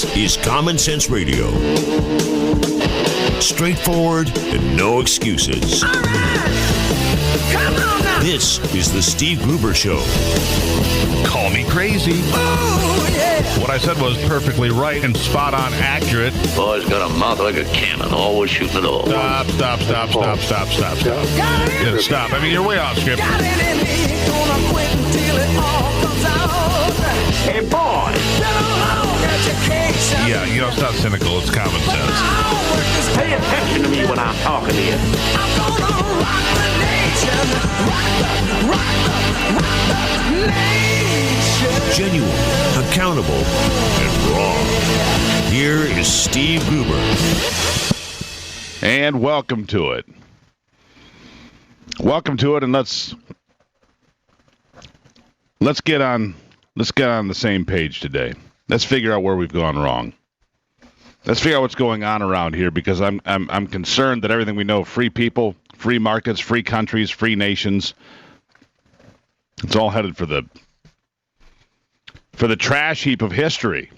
This is Common Sense Radio. Straightforward and no excuses. All right. Come on now. This is the Steve Gruber Show. Call me crazy. Oh, yeah. What I said was perfectly right and spot on accurate. Boy's got a mouth like a cannon, always shooting at all. Stop. Got it in Yeah, stop. I mean, you're way off script. Got it in me. Gonna quit until it all comes out. Hey, boy! Been a long education. Yeah, you know, it's not cynical. It's common sense. Pay attention to me when I'm talking to you. I'm gonna rock the nation. Rock the nation. Genuine, accountable, and raw. Here is Steve Gruber. And welcome to it. Welcome to it, and let's get on the same page today. Let's figure out where we've gone wrong. Let's figure out what's going on around here, because I'm concerned that everything we know, free people, free markets, free countries, free nations, it's all headed for the trash heap of history.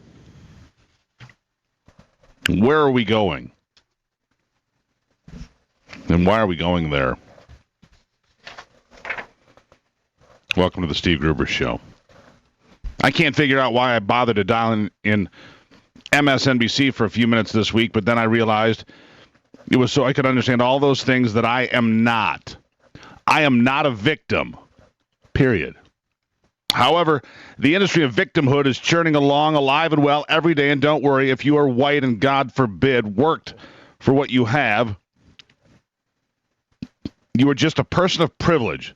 Where are we going? And why are we going there? Welcome to the Steve Gruber Show. I can't figure out why I bothered to dial in MSNBC for a few minutes this week, but then I realized it was so I could understand all those things that I am not. I am not a victim, period. However, the industry of victimhood is churning along alive and well every day, and don't worry, if you are white and, God forbid, worked for what you have, you are just a person of privilege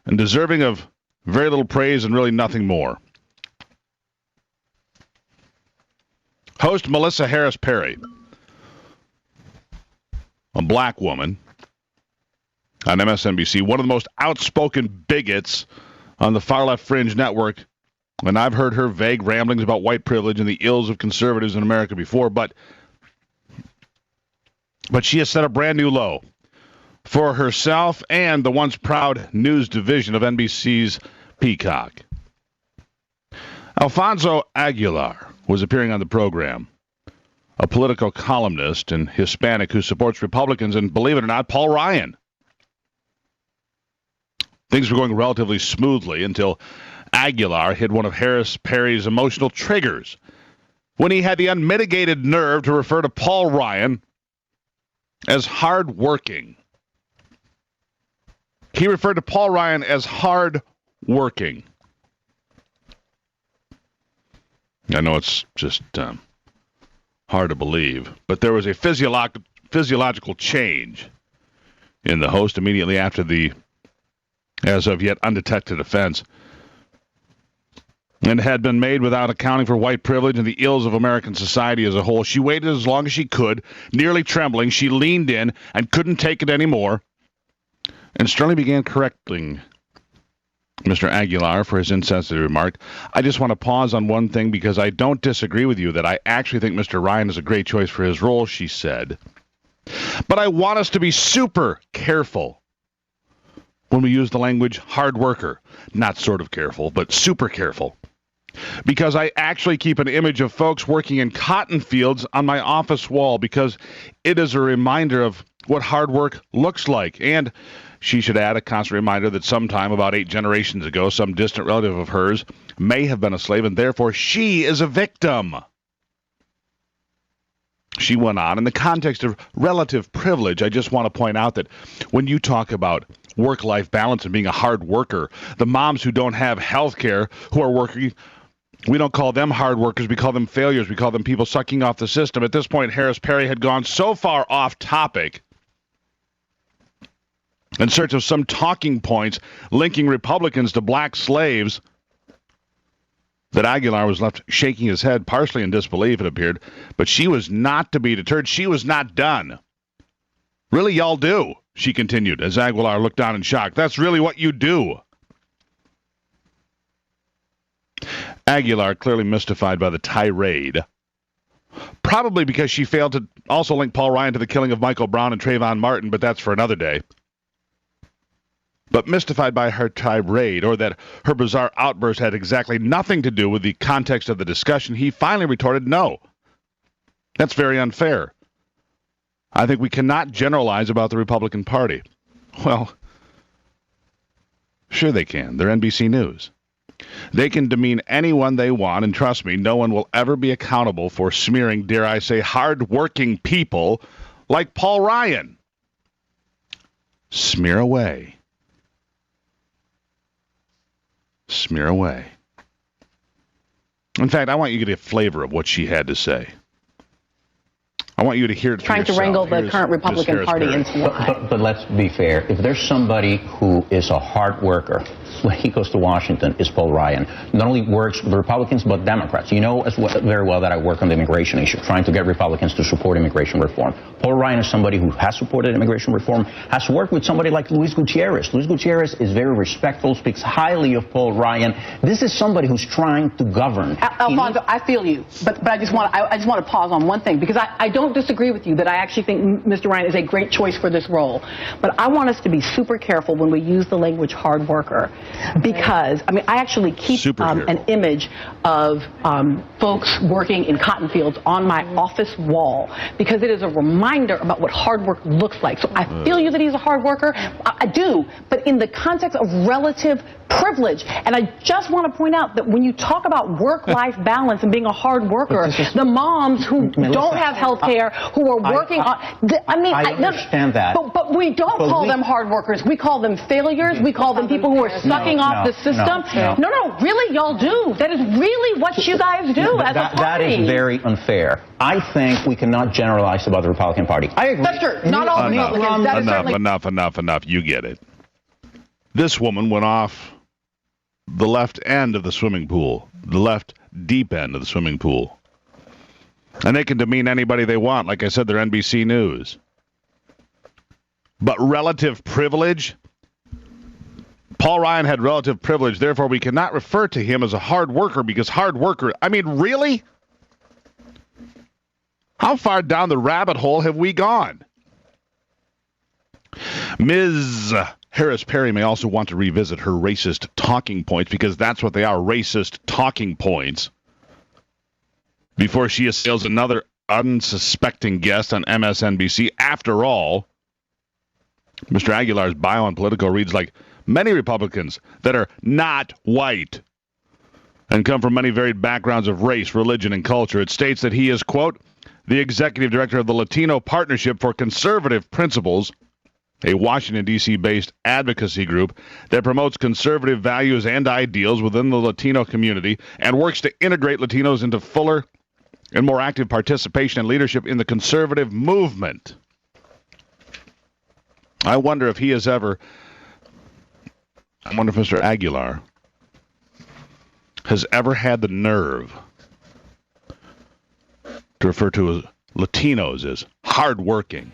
and deserving of very little praise and really nothing more. Host Melissa Harris Perry, a black woman on MSNBC, one of the most outspoken bigots on the far-left fringe network, and I've heard her vague ramblings about white privilege and the ills of conservatives in America before, but she has set a brand new low for herself and the once proud news division of NBC's Peacock. Alfonso Aguilar was appearing on the program, a political columnist and Hispanic who supports Republicans, and believe it or not, Paul Ryan. Things were going relatively smoothly until Aguilar hit one of Harris Perry's emotional triggers when he had the unmitigated nerve to refer to Paul Ryan as hardworking. He referred to Paul Ryan as hard-working. I know it's just hard to believe, but there was a physiological change in the host immediately after the, as of yet, undetected offense, and had been made without accounting for white privilege and the ills of American society as a whole. She waited as long as she could, nearly trembling. She leaned in and couldn't take it anymore, and sternly began correcting Mr. Aguilar for his insensitive remark. I just want to pause on one thing, because I don't disagree with you that I actually think Mr. Ryan is a great choice for his role, she said. But I want us to be super careful when we use the language hard worker. Not sort of careful, but super careful. Because I actually keep an image of folks working in cotton fields on my office wall, because it is a reminder of what hard work looks like. And she should add a constant reminder that sometime about 8 generations ago, some distant relative of hers may have been a slave, and therefore she is a victim. She went on, in the context of relative privilege, I just want to point out that when you talk about work-life balance and being a hard worker, the moms who don't have health care, who are working, we don't call them hard workers, we call them failures, we call them people sucking off the system. At this point, Harris Perry had gone so far off topic in search of some talking points linking Republicans to black slaves that Aguilar was left shaking his head, partially in disbelief, it appeared. But she was not to be deterred. She was not done. Really, y'all do, she continued, as Aguilar looked on in shock. That's really what you do. Aguilar, clearly mystified by the tirade, probably because she failed to also link Paul Ryan to the killing of Michael Brown and Trayvon Martin, but that's for another day. But mystified by her tirade, or that her bizarre outburst had exactly nothing to do with the context of the discussion, he finally retorted, no, That's very unfair. I think we cannot generalize about the Republican Party. Well, sure they can. They're NBC News. They can demean anyone they want, and trust me, no one will ever be accountable for smearing, dare I say, hard-working people like Paul Ryan. Smear away. Smear away. In fact, I want you to get a flavor of what she had to say. I want you to hear it for trying to yourself. wrangle the current Republican Party into line. But let's be fair. If there's somebody who is a hard worker, when he goes to Washington, is Paul Ryan. Not only works with Republicans, but Democrats. You know very well that I work on the immigration issue, trying to get Republicans to support immigration reform. Paul Ryan is somebody who has supported immigration reform, has worked with somebody like Luis Gutierrez. Luis Gutierrez is very respectful, speaks highly of Paul Ryan. This is somebody who's trying to govern. Alfonso, I feel you, but I just want to pause on one thing, because I don't disagree with you that I actually think Mr. Ryan is a great choice for this role. But I want us to be super careful when we use the language hard worker, because, I mean, I actually keep an image of folks working in cotton fields on my office wall, because it is a reminder about what hard work looks like. So I feel you that he's a hard worker. I do, but in the context of relative privilege. And I just want to point out that when you talk about work-life balance and being a hard worker, the moms who don't have health care, who are working I understand that. But we don't call them hard workers. We call them failures. We call them people who are sucking off the system. No, really, y'all do. That is really what you guys do as a party. That is very unfair. I think we cannot generalize about the Republican Party. I agree. That's true. Not all Republicans. Enough. You get it. This woman went off the left end of the swimming pool, the left deep end of the swimming pool. And they can demean anybody they want. Like I said, they're NBC News. But relative privilege? Paul Ryan had relative privilege, therefore we cannot refer to him as a hard worker, because hard worker, I mean, really? How far down the rabbit hole have we gone? Ms. Harris Perry may also want to revisit her racist talking points, because that's what they are, racist talking points, before she assails another unsuspecting guest on MSNBC. After all, Mr. Aguilar's bio on Politico reads like many Republicans that are not white and come from many varied backgrounds of race, religion, and culture. It states that he is, quote, the executive director of the Latino Partnership for Conservative Principles, a Washington, D.C.-based advocacy group that promotes conservative values and ideals within the Latino community and works to integrate Latinos into fuller and more active participation and leadership in the conservative movement. I wonder if Mr. Aguilar has ever had the nerve to refer to Latinos as hardworking.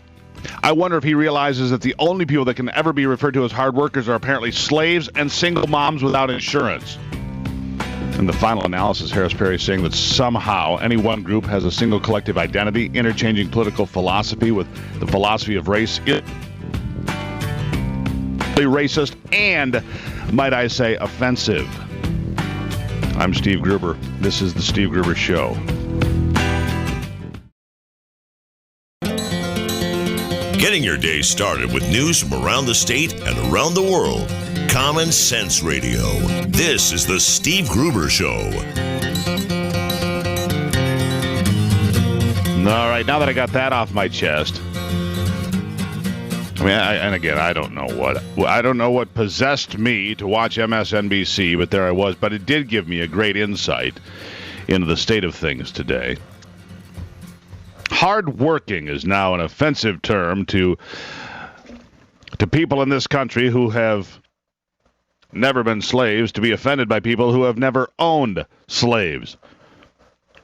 I wonder if he realizes that the only people that can ever be referred to as hard workers are apparently slaves and single moms without insurance. In the final analysis, Harris Perry is saying that somehow any one group has a single collective identity, interchanging political philosophy with the philosophy of race is racist and, might I say, offensive. I'm Steve Gruber. This is the Steve Gruber Show. Getting your day started with news from around the state and around the world. Common Sense Radio. This is the Steve Gruber Show. All right, now that I got that off my chest, I mean, I don't know what possessed me to watch MSNBC, but there I was. But it did give me a great insight into the state of things today. Hardworking is now an offensive term to people in this country who have never been slaves, to be offended by people who have never owned slaves.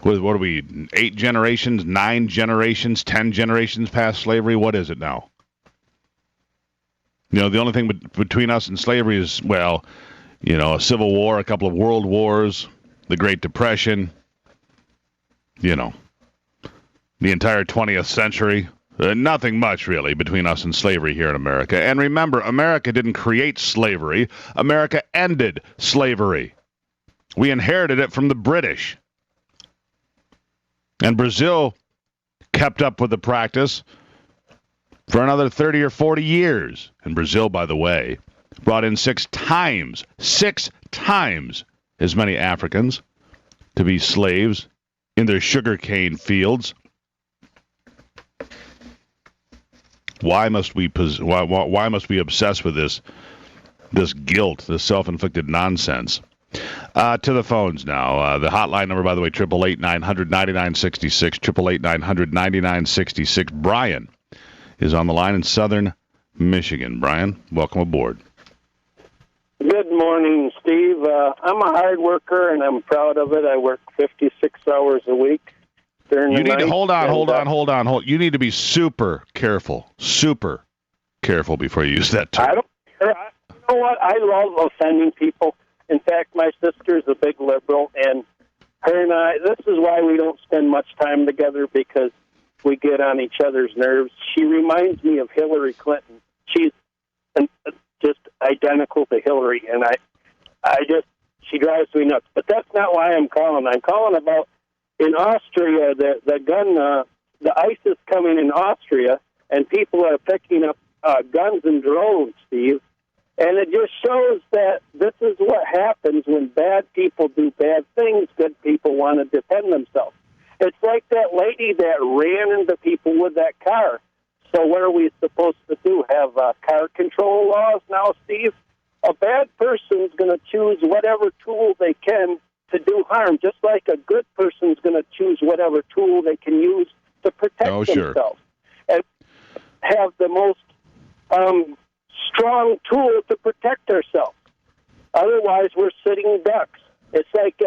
What are we, 8 generations, 9 generations, 10 generations past slavery? What is it now? You know, the only thing between us and slavery is, well, you know, a civil war, a couple of world wars, the Great Depression, you know, the entire 20th century. Nothing much, really, between us and slavery here in America. And remember, America didn't create slavery. America ended slavery. We inherited it from the British. And Brazil kept up with the practice for another 30 or 40 years. And Brazil, by the way, brought in six times as many Africans to be slaves in their sugarcane fields. Why must we obsess with this guilt, this self-inflicted nonsense? To the phones now. The hotline number, by the way, 888-900-9966, 888-900-9966. Brian is on the line in southern Michigan. Brian, welcome aboard. Good morning, Steve. I'm a hard worker, and I'm proud of it. I work 56 hours a week during the night. Hold on. You need to be super careful before you use that term. I don't care. You know what? I love offending people. In fact, my sister's a big liberal, and her and I, this is why we don't spend much time together, because we get on each other's nerves. She reminds me of Hillary Clinton. She's just identical to Hillary, and she drives me nuts. But that's not why I'm calling. I'm calling about in Austria, the ICE is coming in Austria, and people are picking up guns and drones, Steve. And it just shows that this is what happens when bad people do bad things. Good people want to defend themselves. It's like that lady that ran into people with that car. So what are we supposed to do? Have car control laws now, Steve? A bad person's going to choose whatever tool they can to do harm, just like a good person's going to choose whatever tool they can use to protect themselves. And have the most strong tool to protect ourselves. Otherwise, we're sitting ducks. It's like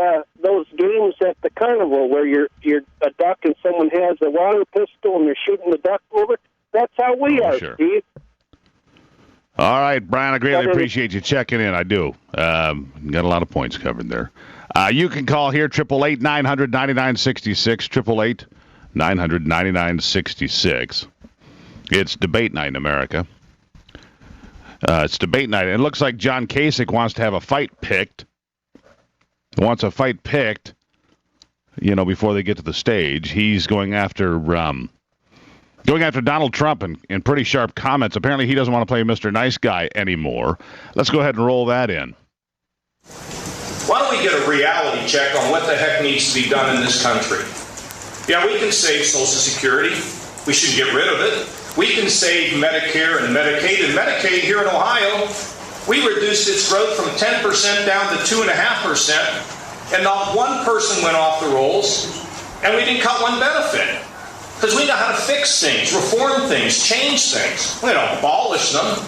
those games at the carnival where you're a duck and someone has a water pistol and they're shooting the duck over. That's how we are, Steve. All right, Brian, I greatly appreciate you checking in. I do. Got a lot of points covered there. You can call here, 888-900-9966, 888-900-9966. It's debate night in America. It's debate night. It looks like John Kasich wants to have a fight picked. He wants a fight picked, before they get to the stage. He's going after Donald Trump in pretty sharp comments. Apparently, he doesn't want to play Mr. Nice Guy anymore. Let's go ahead and roll that in. Why don't we get a reality check on what the heck needs to be done in this country? Yeah, we can save Social Security. We should get rid of it. We can save Medicare and Medicaid. And Medicaid here in Ohio, we reduced its growth from 10% down to 2.5%, and not one person went off the rolls, and we didn't cut one benefit. Because we know how to fix things, reform things, change things. We don't abolish them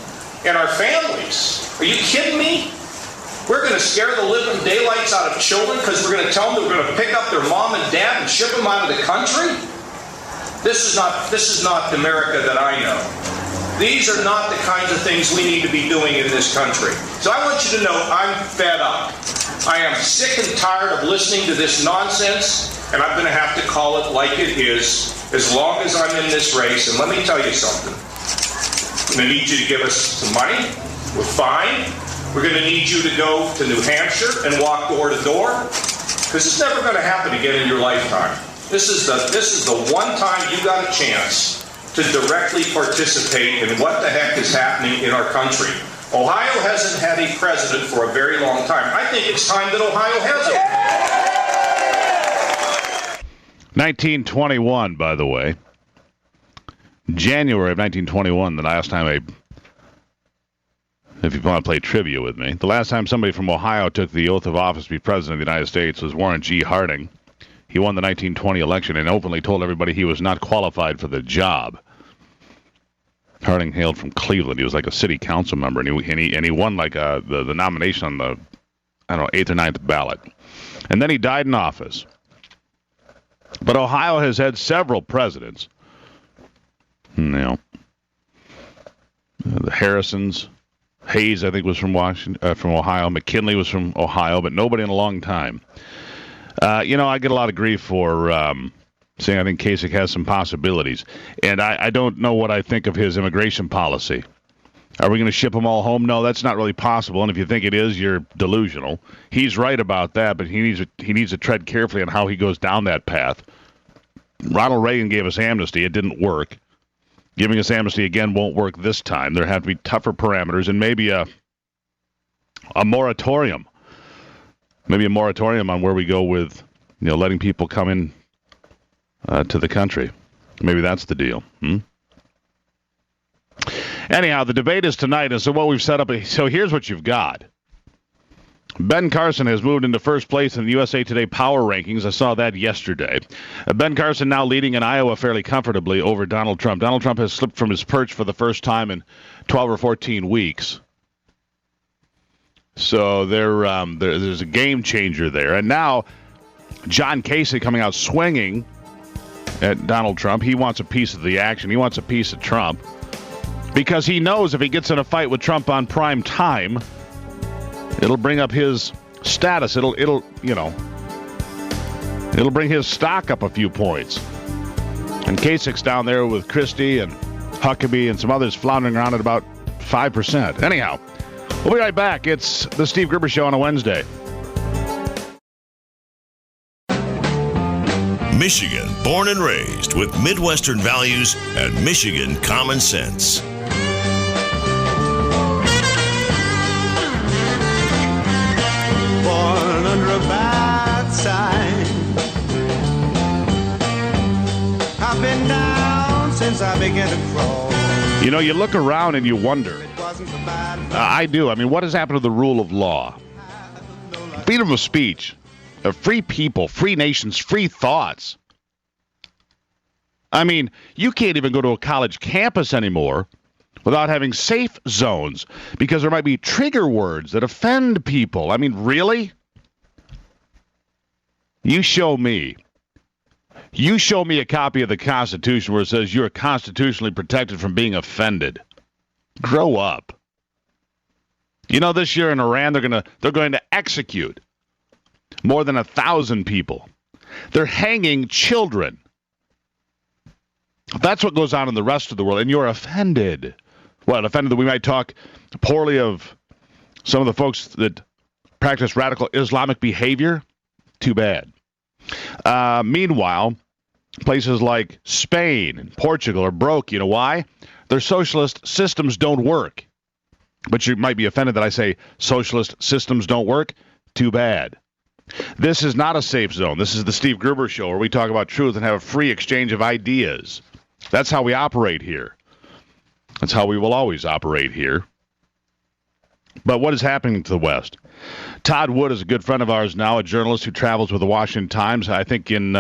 in our families. Are you kidding me? We're going to scare the living daylights out of children because we're going to tell them that we're going to pick up their mom and dad and ship them out of the country? This is not the America that I know. These are not the kinds of things we need to be doing in this country. So I want you to know I'm fed up. I am sick and tired of listening to this nonsense, and I'm going to have to call it like it is as long as I'm in this race. And let me tell you something. I'm going to need you to give us some money. We're fine. We're going to need you to go to New Hampshire and walk door to door, because it's never going to happen again in your lifetime. This is the one time you got a chance to directly participate in what the heck is happening in our country. Ohio hasn't had a president for a very long time. I think it's time that Ohio has it. 1921, by the way. January of 1921, the last time if you want to play trivia with me, the last time somebody from Ohio took the oath of office to be president of the United States was Warren G. Harding. He won the 1920 election and openly told everybody he was not qualified for the job. Harding hailed from Cleveland. He was like a city council member, and he won like the nomination on the 8th or 9th ballot. And then he died in office. But Ohio has had several presidents. The Harrisons. Hayes, I think, was from Ohio. McKinley was from Ohio, but nobody in a long time. I get a lot of grief for saying I think Kasich has some possibilities. And I don't know what I think of his immigration policy. Are we going to ship them all home? No, that's not really possible. And if you think it is, you're delusional. He's right about that, but he needs to tread carefully on how he goes down that path. Ronald Reagan gave us amnesty. It didn't work. Giving us amnesty again won't work this time. There have to be tougher parameters and maybe a moratorium. Maybe a moratorium on where we go with, letting people come in to the country. Maybe that's the deal. Anyhow, the debate is tonight, and so what we've set up. So here's what you've got. Ben Carson has moved into first place in the USA Today Power Rankings. I saw that yesterday. Ben Carson now leading in Iowa fairly comfortably over Donald Trump. Donald Trump has slipped from his perch for the first time in 12 or 14 weeks. So there's a game changer there. And now John Kasich coming out swinging at Donald Trump. He wants a piece of the action. He wants a piece of Trump because he knows if he gets in a fight with Trump on prime time, it'll bring up his status. It'll bring his stock up a few points. And Kasich's down there with Christie and Huckabee and some others floundering around at about 5%. Anyhow, we'll be right back. It's the Steve Gruber Show on a Wednesday. Michigan, born and raised with Midwestern values and Michigan common sense. Born under a bad sign. I've been down since I began to crawl. You look around and you wonder. I do. I mean, what has happened to the rule of law? Freedom of speech. Free people, free nations, free thoughts. I mean, you can't even go to a college campus anymore without having safe zones because there might be trigger words that offend people. I mean, really? You show me a copy of the Constitution where it says you're constitutionally protected from being offended. Grow up. This year in Iran, they're going to execute more than 1,000 people. They're hanging children. That's what goes on in the rest of the world, and you're offended. What, offended that we might talk poorly of some of the folks that practice radical Islamic behavior? Too bad. Meanwhile, places like Spain and Portugal are broke. You know why? Their socialist systems don't work. But you might be offended that I say socialist systems don't work. Too bad. This is not a safe zone. This is the Steve Gruber Show where we talk about truth and have a free exchange of ideas. That's how we operate here. That's how we will always operate here. But what is happening to the West? Todd Wood is a good friend of ours now, a journalist who travels with the Washington Times. I think in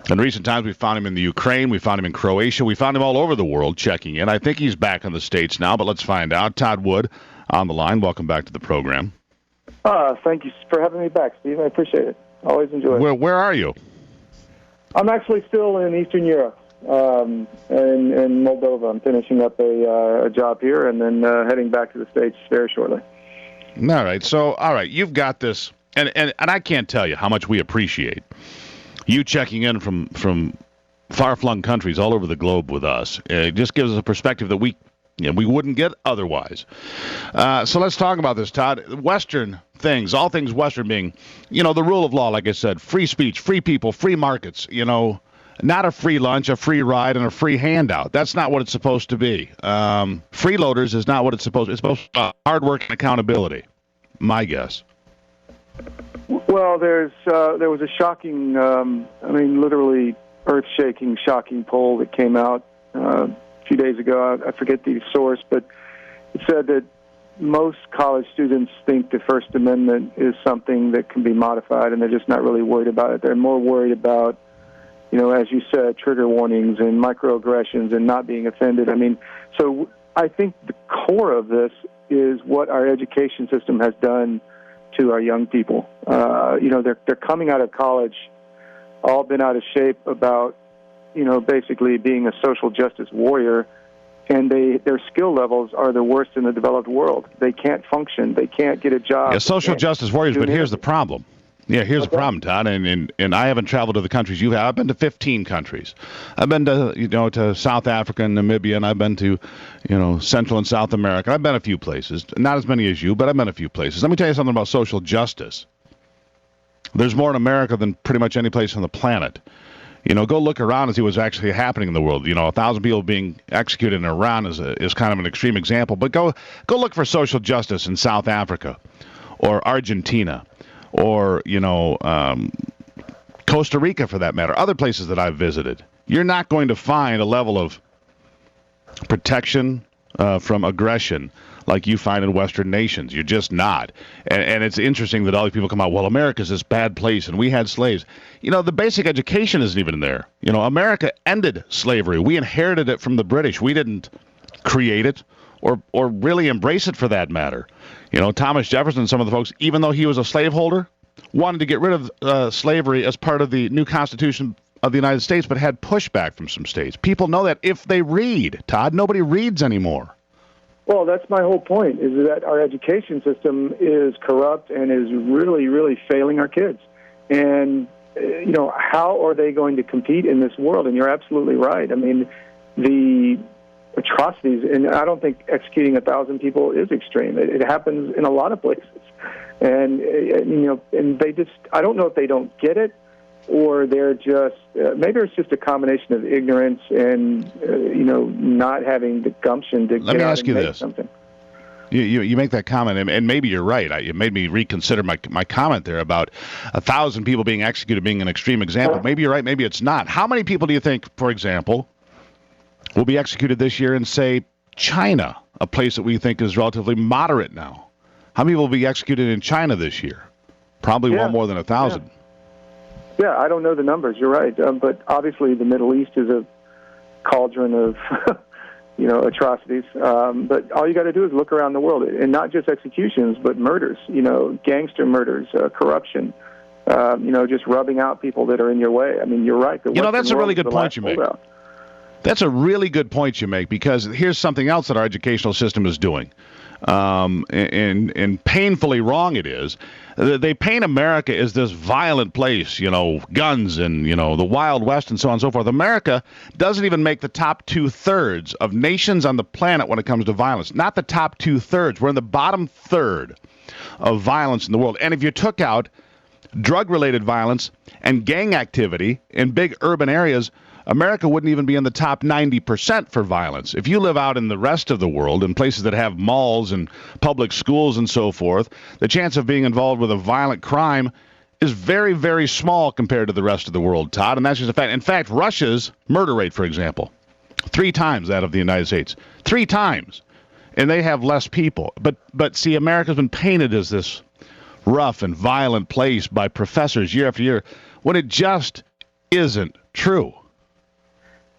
recent times we found him in the Ukraine. We found him in Croatia. We found him all over the world checking in. I think he's back in the States now, but let's find out. Todd Wood on the line. Welcome back to the program. Thank you for having me back, Steve. I appreciate it. Always enjoy it. Where are you? I'm actually still in Eastern Europe, in Moldova. I'm finishing up a job here and then heading back to the States very shortly. All right. You've got this, and I can't tell you how much we appreciate you checking in from far-flung countries all over the globe with us. It just gives us a perspective that we wouldn't get otherwise. So let's talk about this, Todd. Western things, all things Western being, the rule of law, like I said, free speech, free people, free markets, not a free lunch, a free ride, and a free handout. That's not what it's supposed to be. Freeloaders is not what it's supposed to be. It's supposed to be hard work and accountability, my guess. Well, there was a shocking, literally earth-shaking, shocking poll that came out a few days ago. I forget the source, but it said that most college students think the First Amendment is something that can be modified, and they're just not really worried about it. They're more worried about, as you said, trigger warnings and microaggressions and not being offended. So I think the core of this is what our education system has done to our young people. They're coming out of college all been out of shape about, basically being a social justice warrior, and their skill levels are the worst in the developed world. They can't function. They can't get a job. Yeah, social justice warriors, but here's the problem. Yeah, here's the problem, Todd, and I haven't traveled to the countries you have. I've been to 15 countries. I've been to, to South Africa and Namibia, and I've been to, Central and South America. I've been a few places. Not as many as you, but I've been a few places. Let me tell you something about social justice. There's more in America than pretty much any place on the planet. Go look around and see what's actually happening in the world. 1,000 people being executed in Iran is kind of an extreme example. But go look for social justice in South Africa or Argentina or, Costa Rica, for that matter, other places that I've visited. You're not going to find a level of protection from aggression like you find in Western nations. You're just not. And it's interesting that all these people come out, well, America's this bad place, and we had slaves. The basic education isn't even there. America ended slavery. We inherited it from the British. We didn't create it or really embrace it, for that matter. Thomas Jefferson, some of the folks, even though he was a slaveholder, wanted to get rid of slavery as part of the new Constitution of the United States, but had pushback from some states. People know that if they read. Todd, nobody reads anymore. Well, that's my whole point, is that our education system is corrupt and is really, really failing our kids. And, how are they going to compete in this world? And you're absolutely right. I mean, the atrocities, and I don't think executing 1,000 people is extreme. It happens in a lot of places. And, and they just, I don't know if they don't get it, or they're just, maybe it's just a combination of ignorance and, not having the gumption to Let get me out ask and you make this. something. You make that comment, and maybe you're right. It made me reconsider my comment there about 1,000 people being executed being an extreme example. Maybe you're right, maybe it's not. How many people do you think, for example, will be executed this year in, say, China, a place that we think is relatively moderate now? How many will be executed in China this year? Probably well more than 1,000. Yeah, I don't know the numbers. You're right. But obviously the Middle East is a cauldron of, atrocities. But all you got to do is look around the world, and not just executions, but murders, gangster murders, corruption, just rubbing out people that are in your way. I mean, you're right. That's a really good point you make. That's a really good point you make, because here's something else that our educational system is doing. And painfully wrong it is. They paint America as this violent place, guns and, the Wild West and so on and so forth. America doesn't even make the top 2/3 of nations on the planet when it comes to violence. Not the top 2/3. We're in the bottom third of violence in the world. And if you took out drug-related violence and gang activity in big urban areas, America wouldn't even be in the top 90% for violence. If you live out in the rest of the world, in places that have malls and public schools and so forth, the chance of being involved with a violent crime is very, very small compared to the rest of the world, Todd, and that's just a fact. In fact, Russia's murder rate, for example, 3 times that of the United States. 3 times. And they have less people. But see, America's been painted as this rough and violent place by professors year after year, when it just isn't true.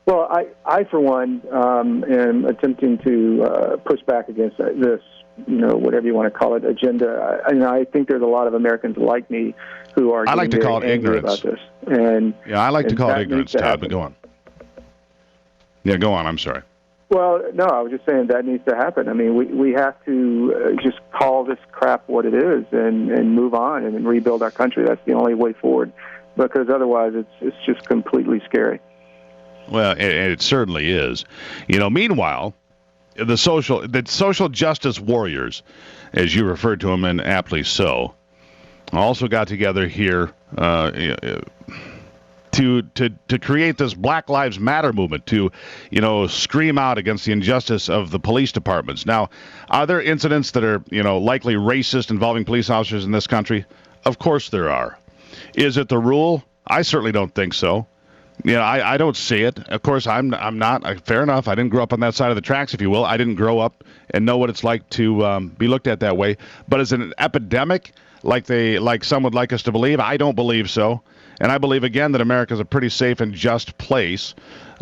Well, I for one, am attempting to push back against this, whatever you want to call it, agenda. I think there's a lot of Americans like me who are. I like to call it ignorance. About this. And I like to call it ignorance, Todd. But go on. Yeah, go on. I'm sorry. Well, no, I was just saying that needs to happen. I mean, we have to just call this crap what it is and move on and rebuild our country. That's the only way forward, because otherwise it's just completely scary. Well, it certainly is. Meanwhile, the social justice warriors, as you referred to them, and aptly so, also got together here to create this Black Lives Matter movement, to scream out against the injustice of the police departments. Now, are there incidents that are likely racist involving police officers in this country? Of course there are. Is it the rule? I certainly don't think so. I don't see it. Of course, I'm not. Fair enough. I didn't grow up on that side of the tracks, if you will. I didn't grow up and know what it's like to be looked at that way. But is it an epidemic, like some would like us to believe? I don't believe so. And I believe, again, that America is a pretty safe and just place.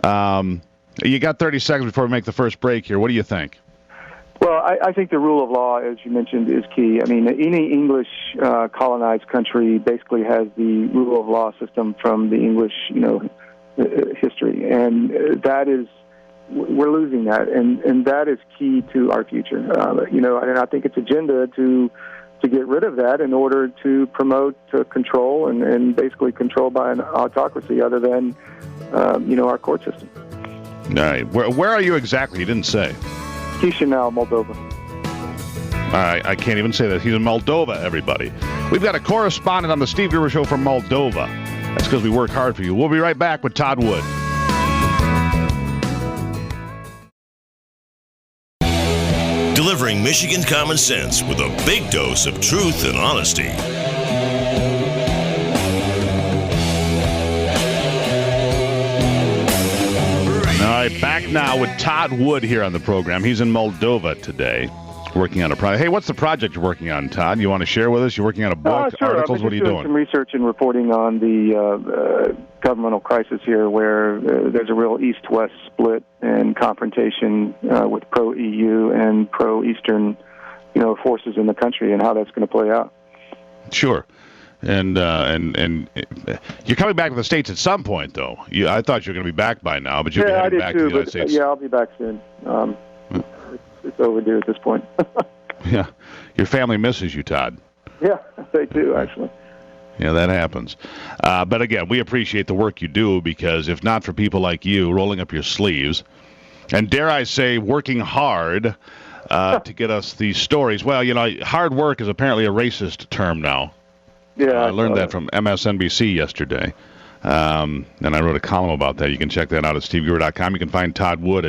You got 30 seconds before we make the first break here. What do you think? Well, I think the rule of law, as you mentioned, is key. I mean, any English colonized country basically has the rule of law system from the English, history, and that is, we're losing that, and that is key to our future. And I think it's agenda to get rid of that in order to promote control and basically control by an autocracy other than, our court system. All right. Where are you exactly? You didn't say. Chisinau, Moldova. All right, I can't even say that. He's in Moldova, everybody. We've got a correspondent on the Steve Gruber Show from Moldova. That's because we work hard for you. We'll be right back with Todd Wood. Delivering Michigan common sense with a big dose of truth and honesty. All right, back now with Todd Wood here on the program. He's in Moldova today, working on a project. Hey, what's the project you're working on, Todd? You want to share with us? You're working on a book, Sure. articles? I've What are you doing? Some research and reporting on the governmental crisis here, where there's a real East-West split and confrontation with pro-EU and pro-Eastern, forces in the country, and how that's going to play out. Sure. And you're coming back to the States at some point, though. I thought you were going to be back by now, but you're heading back to the United States. Yeah, I'll be back soon. It's overdue at this point. Yeah. Your family misses you, Todd. Yeah, they do, actually. Yeah, that happens. But again, we appreciate the work you do, because if not for people like you rolling up your sleeves, and dare I say, working hard to get us these stories. Well, hard work is apparently a racist term now. Yeah, I learned that from MSNBC yesterday. And I wrote a column about that. You can check that out at stevegruber.com. You can find Todd Wood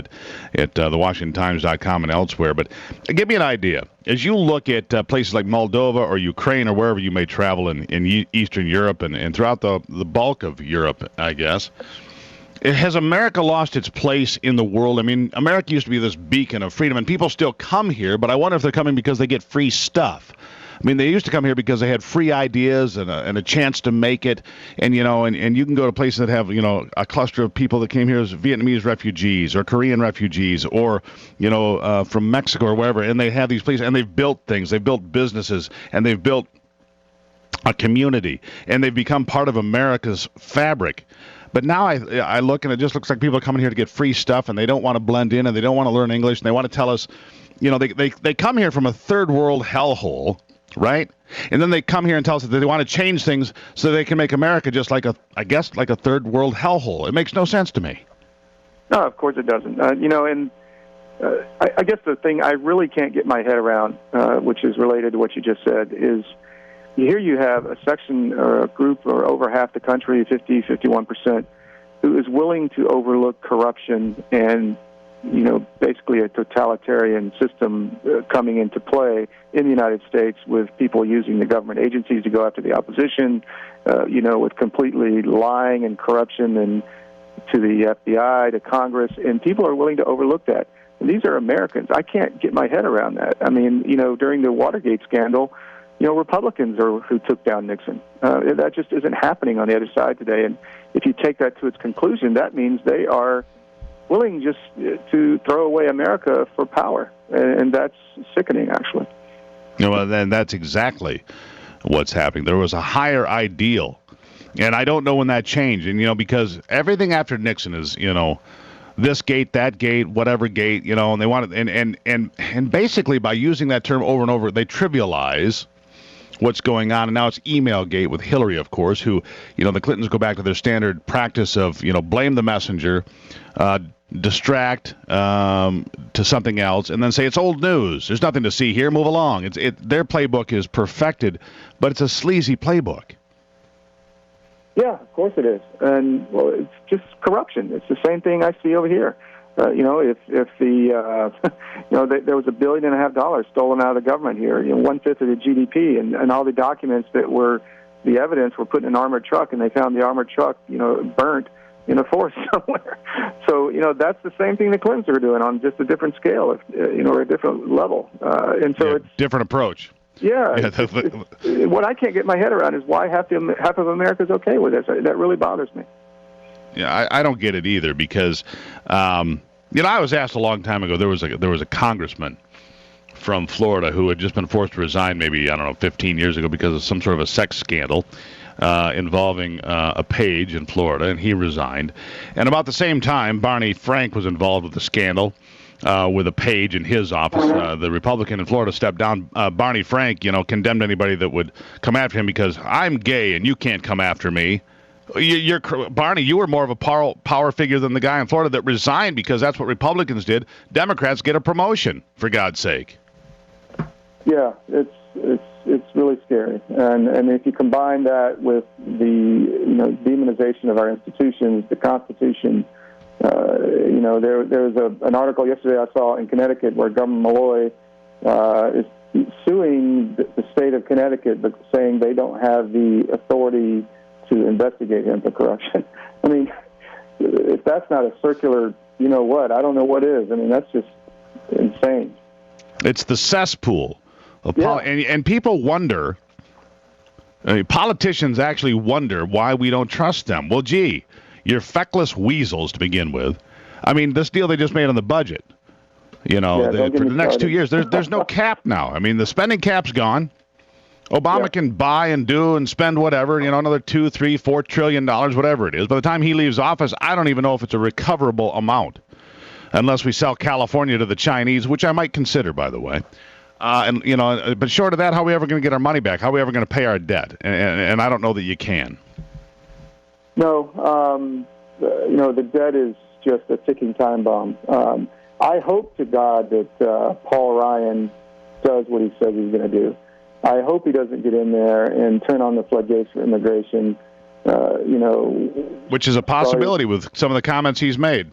at thewashingtontimes.com and elsewhere. But give me an idea. As you look at places like Moldova or Ukraine or wherever you may travel in Eastern Europe and throughout the bulk of Europe, I guess, has America lost its place in the world? I mean, America used to be this beacon of freedom, and people still come here, but I wonder if they're coming because they get free stuff. I mean, they used to come here because they had free ideas and a chance to make it, and you can go to places that have a cluster of people that came here as Vietnamese refugees or Korean refugees or from Mexico or wherever, and they have these places and they've built things, they've built businesses, and they've built a community, and they've become part of America's fabric. But now I look, and it just looks like people are coming here to get free stuff, and they don't want to blend in, and they don't want to learn English, and they want to tell us, they come here from a third world hellhole. Right? And then they come here and tell us that they want to change things so they can make America just like a third world hellhole. It makes no sense to me. No, of course it doesn't. I guess the thing I really can't get my head around, which is related to what you just said, is here you have a section or a group or over half the country, 51%, who is willing to overlook corruption and basically a totalitarian system coming into play in the United States, with people using the government agencies to go after the opposition, with completely lying and corruption and to the FBI, to Congress, and people are willing to overlook that. And these are Americans. I can't get my head around that. I mean, during the Watergate scandal, Republicans are who took down Nixon. That just isn't happening on the other side today. And if you take that to its conclusion, that means they are willing just to throw away America for power, and that's sickening, actually. Well, then that's exactly what's happening. There was a higher ideal, and I don't know when that changed. And because everything after Nixon is this gate, that gate, whatever gate, and they want it, and basically by using that term over and over, they trivialize what's going on. And now it's email gate with Hillary, of course, who the Clintons go back to their standard practice of blame the messenger, distract to something else, and then say it's old news. There's nothing to see here. Move along. Their playbook is perfected, but it's a sleazy playbook. Yeah, of course it is, and it's just corruption. It's the same thing I see over here. If the there was $1.5 billion stolen out of the government here, 1/5 of the GDP, and all the documents that were the evidence were put in an armored truck, and they found the armored truck, burnt in a forest somewhere. So, that's the same thing the Clintons are doing on just a different scale, or a different level. And so it's different approach. Yeah. What I can't get my head around is why half of America is okay with this. That really bothers me. Yeah, I don't get it either, because, I was asked a long time ago. There was a congressman from Florida who had just been forced to resign, maybe 15 years ago, because of some sort of a sex scandal involving a page in Florida, and he resigned. And about the same time, Barney Frank was involved with the scandal with a page in his office. The Republican in Florida stepped down. Barney Frank, condemned anybody that would come after him because I'm gay and you can't come after me. Barney, you were more of a power figure than the guy in Florida that resigned because that's what Republicans did. Democrats get a promotion, for God's sake. Yeah, it's really scary. And if you combine that with the demonization of our institutions, the Constitution, there's an article yesterday I saw in Connecticut where Governor Malloy is suing the state of Connecticut, but saying they don't have the authority to investigate him for corruption. I mean, if that's not a circular, I don't know what is. I mean, that's just insane. It's the cesspool. And people wonder, politicians actually wonder why we don't trust them. Well, gee, you're feckless weasels to begin with. I mean, this deal they just made on the budget, for the next 2 years, there's no cap now. I mean, the spending cap's gone. Obama can buy and do and spend whatever, another $2, $3, $4 trillion, whatever it is. By the time he leaves office, I don't even know if it's a recoverable amount, unless we sell California to the Chinese, which I might consider, by the way. But short of that, how are we ever going to get our money back? How are we ever going to pay our debt? And I don't know that you can. No, the debt is just a ticking time bomb. I hope to God that Paul Ryan does what he says he's going to do. I hope he doesn't get in there and turn on the floodgates for immigration. Which is a possibility with some of the comments he's made.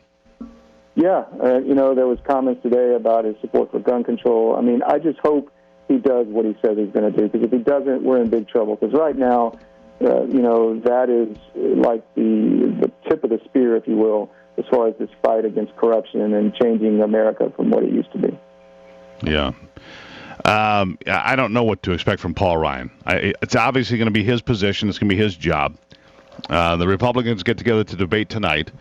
Yeah, there was comments today about his support for gun control. I mean, I just hope he does what he says he's going to do, because if he doesn't, we're in big trouble. Because right now, that is like the tip of the spear, if you will, as far as this fight against corruption and changing America from what it used to be. Yeah. I don't know what to expect from Paul Ryan. It's obviously going to be his position. It's going to be his job. The Republicans get together to debate tonight.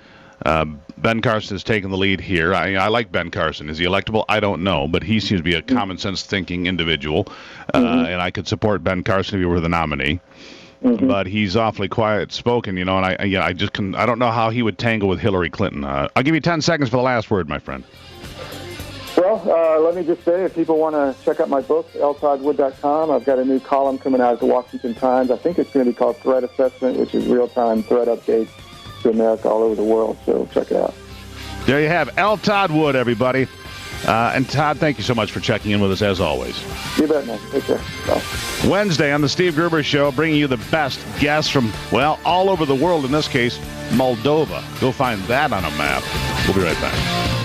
Ben Carson has taken the lead here. I like Ben Carson. Is he electable? I don't know, but he seems to be a common-sense thinking individual, and I could support Ben Carson if he were the nominee. But he's awfully quiet-spoken, and I don't know how he would tangle with Hillary Clinton. I'll give you 10 seconds for the last word, my friend. Well, let me just say, if people want to check out my book, ltoddwood.com, I've got a new column coming out of the Washington Times. I think it's going to be called Threat Assessment, which is real-time threat updates to America all over the world, so check it out. There you have L. Todd Wood, everybody. And Todd, thank you so much for checking in with us, as always. You bet, man. Take care. Bye. Wednesday on the Steve Gruber Show, bringing you the best guests from, all over the world, in this case, Moldova. Go find that on a map. We'll be right back.